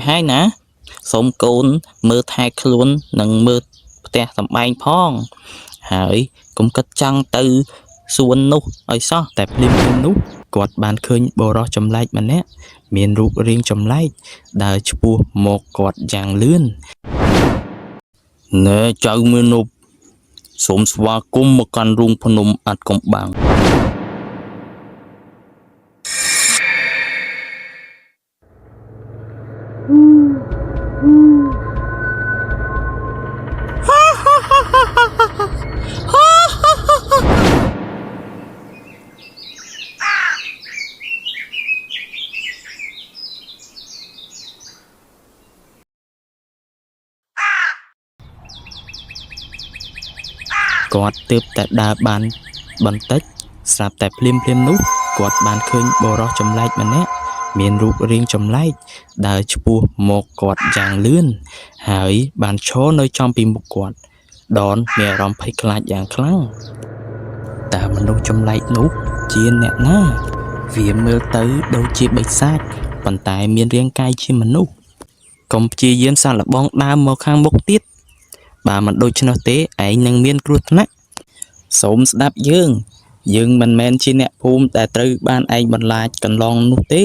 ហើយណាសូមកូនមើលថែខ្លួននិងមើលផ្ទះសម្បែងផងហើយកុំគិតចង់ទៅសួននោះឲ្យសោះតែភ្លាមនោះគាត់បានឃើញបុរសចម្លែកម្នាក់មានរូបរាងចម្លែកដើរឆ្ពោះមកគាត់យ៉ាងលឿនណែចៅមានុបសូមស្វាគមន៍មកកាន់រូងភ្នំអាត់កំបាំងគាត់ទើបតែដើរបានបន្តិចស្រាប់តែភ្លាមនោះគាត់បានឃើញបុរសចម្លែកម្នាក់មានរូបរាងចម្លែកដើរឆ្ពោះមកគាត់យ៉ាងលឿនហើយបានឈរនៅចំពីមុខគាត់ដនមានអារម្មណ៍ភ័យខ្លាចយ៉ាងខ្លាំងតើមនុស្សចម្លែកនោះជាអ្នកណាវាមើលទៅដូចជាបិសាចប៉ុន្តែមានរាងកាយជាមនុស្សកុំព្យាយាមសាកល្បងដើរមកខាងមុខទៀតបើមិនដូច្នោះទេឯងនឹងមានគ្រោះថ្នាក់សូមស្ដាប់យើងមិនមែនជាអ្នកភូមិដែលត្រូវបានឯងបន្លាចកន្លងនោះទេ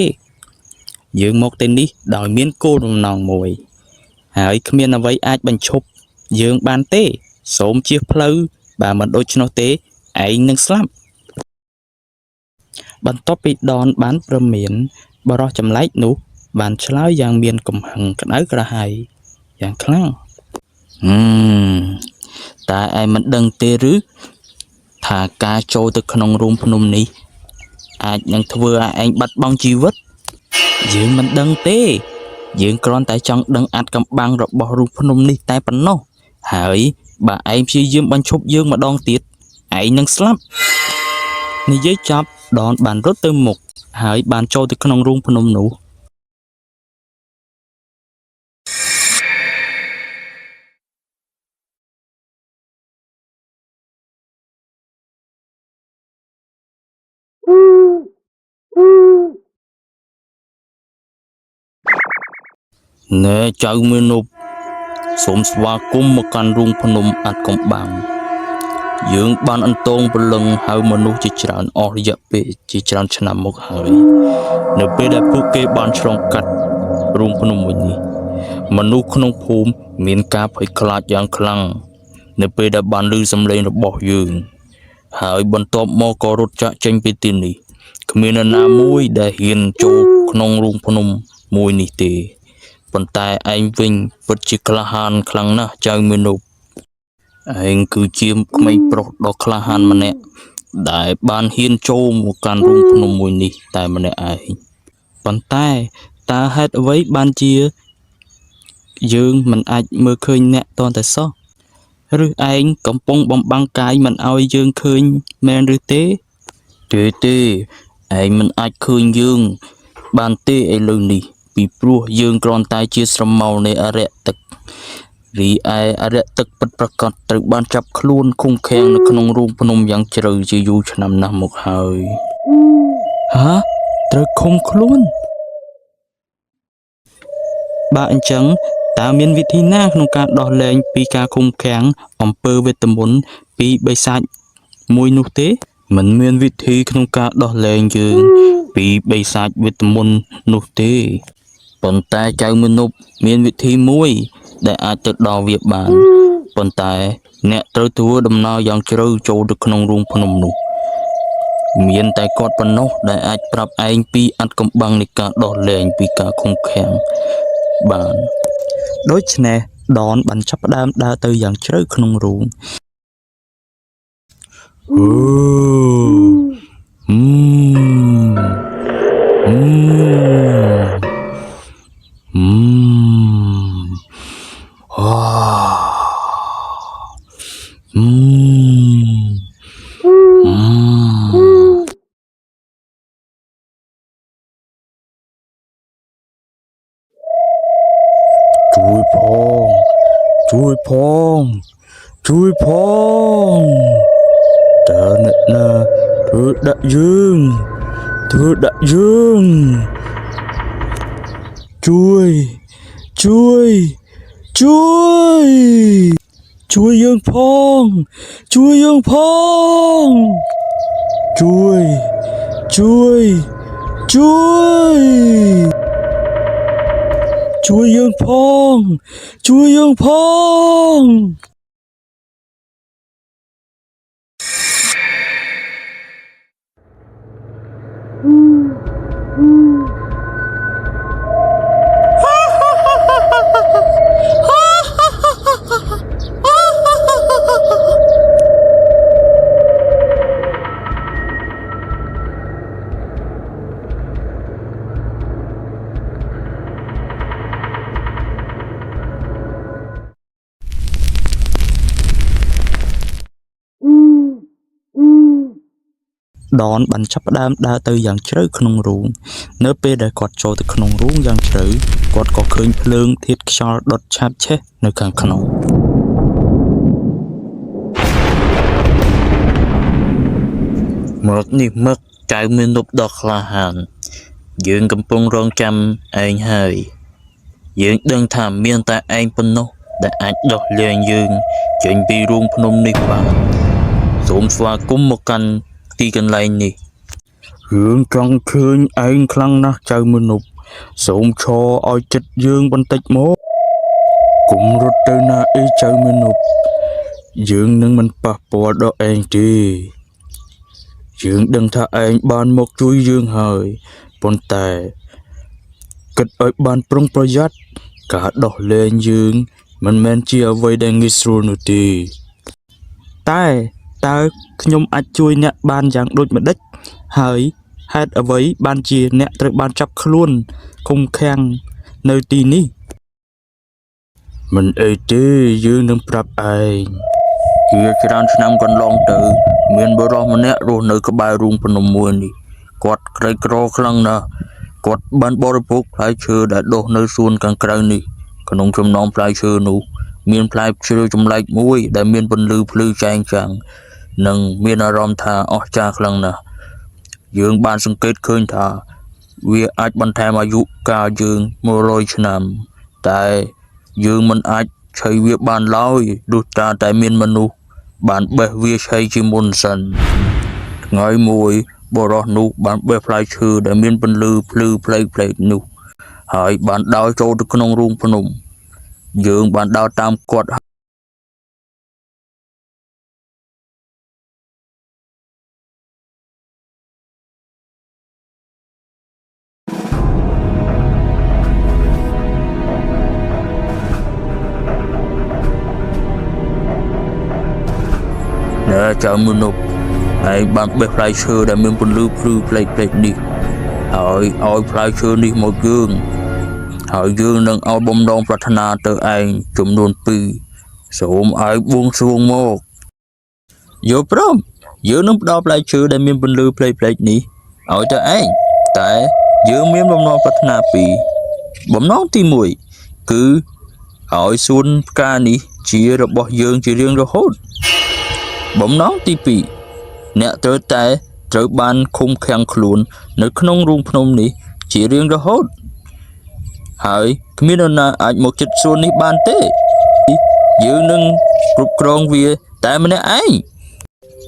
យើងមកទីនេះដោយមានគោលបំណងមួយហើយគ្មានអ្វីអាចបញ្ឈប់យើងបានទេសូមជៀសផ្លូវបើមិនដូច្នោះទេឯងនឹងស្លាប់បន្ទាប់ពីដនបានព្រមានបរិសចម្លែកនោះបានឆ្លើយយ៉ាងមានកំហឹងក្តៅក្រហាយយ៉ាងខ្លាំងតែឯងមិនដឹងទេឬថាការចូលទៅក្នុងរូងភ្នំនេះអាចនឹងធ្វើឲ្យឯងបាត់បង់ជីវិតយើងមិនដឹងទេយើងគ្រាន់តែចង់ដឹងអាត់កំបាំងរបស់រូងភ្នំនេះតែប៉ុណ្ណោះហើយបើឯងព្យាយាមបញ្ឈប់យើងម្ដងទៀតឯងនឹងស្លាប់និយាយចប់ដនបានរត់ទៅមុខហើយបានចូលទៅក្នុងរូងភ្នំនោះណែចៅមានុបសូមស្វាគមន៍មកកាន់រូងភ្នំអាត់កំបាំងយើងបានអន្តងព្រលឹងហៅមនុស្សជាច្រើនអស់រយៈពេលជាច្រើនឆ្នាំមកហើយនៅពេលដែលពួកគេបានឆ្លងកាត់រូងភ្នំមួយនេះមនុស្សក្នុងភូមិមានការភ័យខ្លាចយ៉ាងខ្លាំងនៅពេលដែលបានឮសំឡេងរបស់យើងហើយបន្ទាប់មកក៏រត់ចាក់ចេញពីទីនេះគ្មាននរណាមួយដែលហ៊ានចូលក្នុងរូងភ្នំមួយនេះទេប៉ុន្តែឯងវិញពិតជាក្លាហានខ្លាំងណាស់ចៅមានុបឯងគឺជាក្មេងប្រុសដ៏ក្លាហានម្នាក់ដែលបានហ៊ានចូលមកកាន់រូងភ្នំមួយនេះតែម្នាក់ឯងប៉ុន្តែតើហេតុអ្វីបានជាយើងមិនអាចមើលឃើញអ្នកតតែសោះឬឯងកំពុងបំបាំងកាយមិនឲ្យយើងឃើញមែនឬទេឯងមិនអាចឃើញយើងបានទេឥឡូវនេះពីព្រោះយើងគ្រាន់តែជាស្រមោលនៃអរិយទឹករីឯអរិយទឹកពិតប្រាកដត្រូវបានចាប់ខ្លួនឃុំឃាំងនៅក្នុងរូងភ្នំយ៉ាងជ្រៅជាយូរឆ្នាំណាស់មកហើយត្រូវឃុំខ្លួនបើអញ្ចឹងតើមានវិធីណាក្នុងការដោះលែងពីការឃុំឃាំងអំពើវេទមន្តពីបិសាចមួយនោះទេមិនមានវិធីក្នុងការដោះលែងយើងពីបិសាចវេទមន្តនោះទេប៉ុន្តែចៅមានុបមានវិធីមួយដែលអាចទៅដល់វាបានប៉ុន្តែអ្នកត្រូវធ្វើដំណើរយ៉ាងជ្រៅចូលទៅក្នុងរូងភ្នំនោះមានតែគាត់ប៉ុណ្ណោះដែលអាចប្រាប់ឯងពីអាត់កំបាំងនៃការដោះលែងពីការឃុំឃាំងបានដូច្នេះដនបានចាប់ផ្ដើមដើរទៅយ៉ាងជ្រៅក្នុងរូងជួយផងតើអ្នកណាធ្វើដាក់យើងជួយ ជួយជួយជួយយើងផងជួយយើងផងជួយជួយជួយជួយយើងផងជួយយើងផង ដនបានចាប់ផ្ដើមដើរទៅយ៉ាងជ្រៅក្នុងរូងនៅពេលដែលគាត់ចូលទៅក្នុងរូងយ៉ាងជ្រៅគាត់ក៏ឃើញភ្លើងធាតុខ្យល់ដុតឆាបឆេះនៅខាងក្នុងមកនេះមកចៅមានរូបដ៏ក្លាហានយើងកំពុងរងចាំឯងហើយយើងដឹងថាមានតែឯងប៉ុណ្ណោះដែលអាចដោះលែងយើងចេញពីរូងភ្នំនេះបានសូមស្វាគមន៍មកកាន់ទីកន្លែងនេះយើងចង់ឃើញឯងខ្លាំងណាស់ចៅមនុស្សសូមឈរឲ្យចិត្តយើងបន្តិចមកកុំរត់ទៅណាអីចៅមនុស្សយើងនឹងមិនប៉ះពាល់ដល់ឯងទេយើងដឹងថាឯងបានមកជួយយើងហើយប៉ុន្តែគិតឲ្យបានប្រុងប្រយ័ត្នការដោះលែងយើងមិនមែនជាអ្វីដែលងាយស្រួលនោះទេតែតើខ្ញុំអាចជួយអ្នកបានយ៉ាងដូចម្ដេចហើយហេតុអ្វីបានជាអ្នកត្រូវបានចាប់ខ្លួនឃុំឃាំងនៅទីនេះមិនអីទេយើងនឹងប្រាប់ឯងជាច្រើនឆ្នាំកន្លងទៅមានបុរសម្នាក់រស់នៅក្បែររូងភ្នំមួយនេះគាត់ក្រីក្រខ្លាំងណាស់គាត់បានបរិភោគផ្លែឈើដែលដុះនៅសួនខាងក្រៅនេះក្នុងចំណោមផ្លែឈើនោះមានផ្លែឈើចម្លែកមួយដែលមានពន្លឺភ្លឺចែងចាំងនិងមានអារម្មណ៍ថាអស្ចារ្យខ្លាំងណាស់យើងបានសង្កេតឃើញថាវាអាចបន្ថែមអាយុកាលយើង100ឆ្នាំតែយើងមិនអាចឆេះវាបានឡើយទោះតែមានមនុស្សបានបេះវាឆេះជាមុនសិនថ្ងៃមួយបុរសនោះបានបេះផ្លែឈើដែលមានពន្លឺភ្លឺផ្លេកៗនោះហើយបានដើរចូលទៅក្នុងរូងភ្នំយើងបានដើរតាមគាត់ចៅមនុស្សឯងបានបេះផ្លែឈើដែលមានពន្លឺភ្លឺផ្លេកៗនេះហើយឲ្យផ្លែឈើនេះមកយើងហើយយើងនឹងឲ្យបំណងប្រាថ្នាទៅឯងចំនួន2សូមឲ្យបួងសួងមកយកព្រមយើងនឹងផ្ដល់ផ្លែឈើដែលមានពន្លឺផ្លេកៗនេះឲ្យទៅឯងតែយើងមានបំណងប្រាថ្នា2បំណងទី1គឺឲ្យសួនផ្កានេះជារបស់យើងជារៀងរហូតបំណងទី2អ្នកត្រូវបានឃុំឃាំងខ្លួននៅក្នុងរូងភ្នំនេះជារៀងរហូតហើយគ្មាននរណាអាចមកជិតសួននេះបានទេយើងនឹងគ្រប់គ្រងវាតែម្នាក់ឯង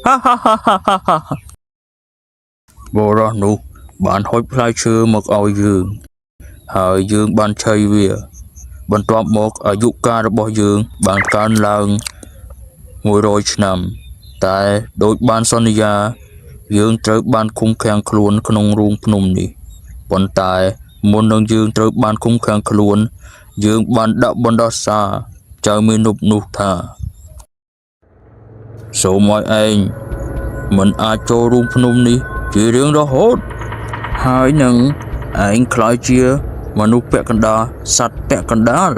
ហាហាហាហាហាបុរសនោះបានហុចផ្លែឈើមកឲ្យយើងហើយយើងបានឆេះវាបន្ទាប់មកអាយុកាលរបស់យើងបានកើនឡើង100ឆ្នាំតែដូចបានសន្យាយើងត្រូវបានឃុំឃាំងខ្លួនក្នុងរូងភ្នំនេះប៉ុន្តែមុននឹងយើងត្រូវបានឃុំឃាំងខ្លួនយើងបានដាក់បណ្ដោះសារចៅមេនុបនោះថាសូមឲ្យឯងមិនអាចចូលរូងភ្នំនេះជារៀងរហូតហើយនឹងឯងខ្លាចជាមនុស្សពាក់កណ្ដាលសត្វពាក់កណ្ដាល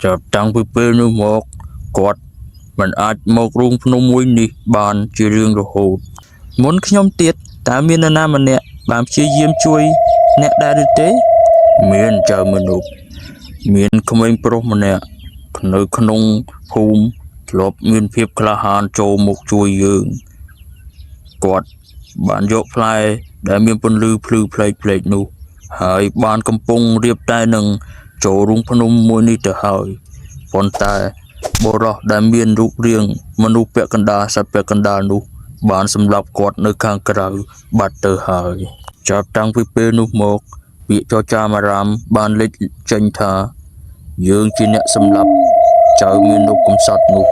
ចាប់តាំងពីពេលនោះមកគាត់មិនអាចមករូងភ្នំមួយនេះបានជារៀងរហូតមុនខ្ញុំទៀតតើមាននរណាម្នាក់បានព្យាយាមជួយអ្នកដែរឬទេមានចៅមនុស្សមានក្មេងប្រុសម្នាក់នៅក្នុងភូមិធ្លាប់មានភាពក្លាហានចូលមកជួយយើងគាត់បានយកផ្លែ ដែលមានពន្លឺភ្លឺផ្លេកៗនោះហើយបានកំពុងរៀបតែនឹងចូលរូងភ្នំមួយនេះទៅហើយប៉ុន្តែបុរសដែលមានរូបរាងមនុស្សពាក់កណ្ដាលសត្វពាក់កណ្ដាលនោះបានសម្លាប់គាត់នៅខាងក្រៅបាត់ទៅហើយចាប់តាំងពីពេលនោះមកពាក្យចចាមអារាមបានលេចចេញថាយើងជាអ្នកសម្លាប់ចៅមាណពកំសត់នោះ